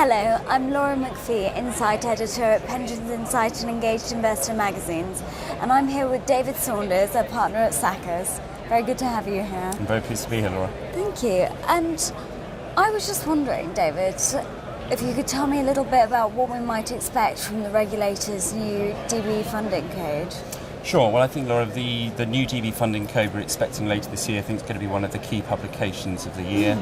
Hello, I'm Laura MacPhee, Insight Editor at Pensions Insight and Engaged Investor magazines, and I'm here with David Saunders, a partner at Saunders. Very good to have you here. I'm very pleased to be here, Laura. Thank you. And I was just wondering, David, if you could tell me a little bit about what we might expect from the regulator's new DB funding code. Sure. Well, I think, Laura, the new DB funding code we're expecting later this year, I think is going to be one of the key publications of the year.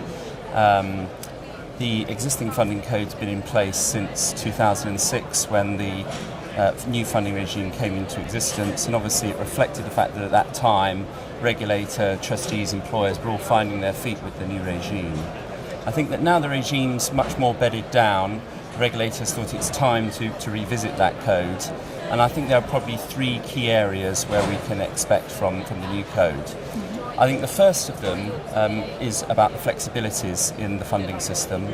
The existing funding code's been in place since 2006 when the new funding regime came into existence, and obviously it reflected the fact that at that time regulator, trustees, employers were all finding their feet with the new regime. I think that now the regime's much more bedded down, regulators thought it's time to revisit that code, and I think there are probably three key areas where we can expect from the new code. I think the first of them is about the flexibilities in the funding system.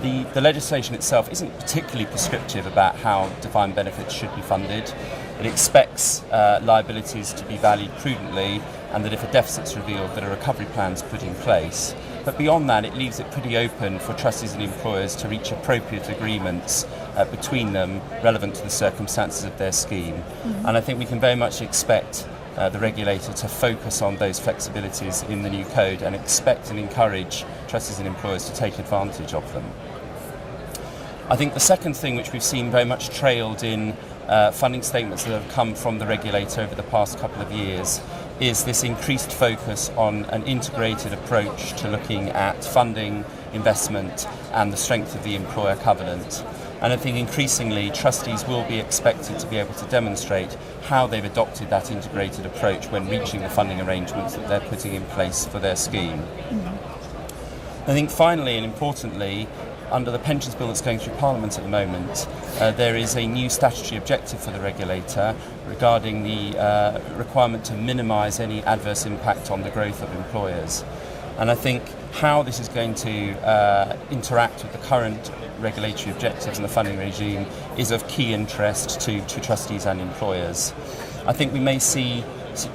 The legislation itself isn't particularly prescriptive about how defined benefits should be funded. It expects liabilities to be valued prudently, and that if a deficit's revealed, that a recovery plan's put in place. But beyond that, it leaves it pretty open for trustees and employers to reach appropriate agreements between them relevant to the circumstances of their scheme. And I think we can very much expect the regulator to focus on those flexibilities in the new code and expect and encourage trustees and employers to take advantage of them. I think the second thing which we've seen very much trailed in funding statements that have come from the regulator over the past couple of years is this increased focus on an integrated approach to looking at funding, investment and the strength of the employer covenant. And I think increasingly trustees will be expected to be able to demonstrate how they've adopted that integrated approach when reaching the funding arrangements that they're putting in place for their scheme. I think finally and importantly, under the pensions bill that's going through Parliament at the moment, there is a new statutory objective for the regulator regarding the requirement to minimise any adverse impact on the growth of employers. And I think how this is going to interact with the current regulatory objectives and the funding regime is of key interest to trustees and employers. I think we may see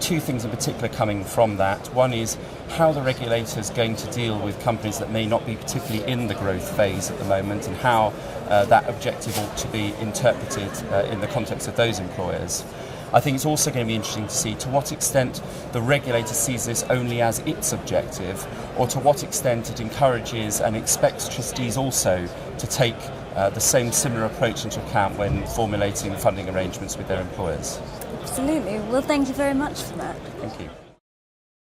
two things in particular coming from that. One is how the regulator is going to deal with companies that may not be particularly in the growth phase at the moment, and how that objective ought to be interpreted in the context of those employers. I think it's also going to be interesting to see to what extent the regulator sees this only as its objective, or to what extent it encourages and expects trustees also to take the same similar approach into account when formulating funding arrangements with their employers. Absolutely. Well, thank you very much for that. Thank you.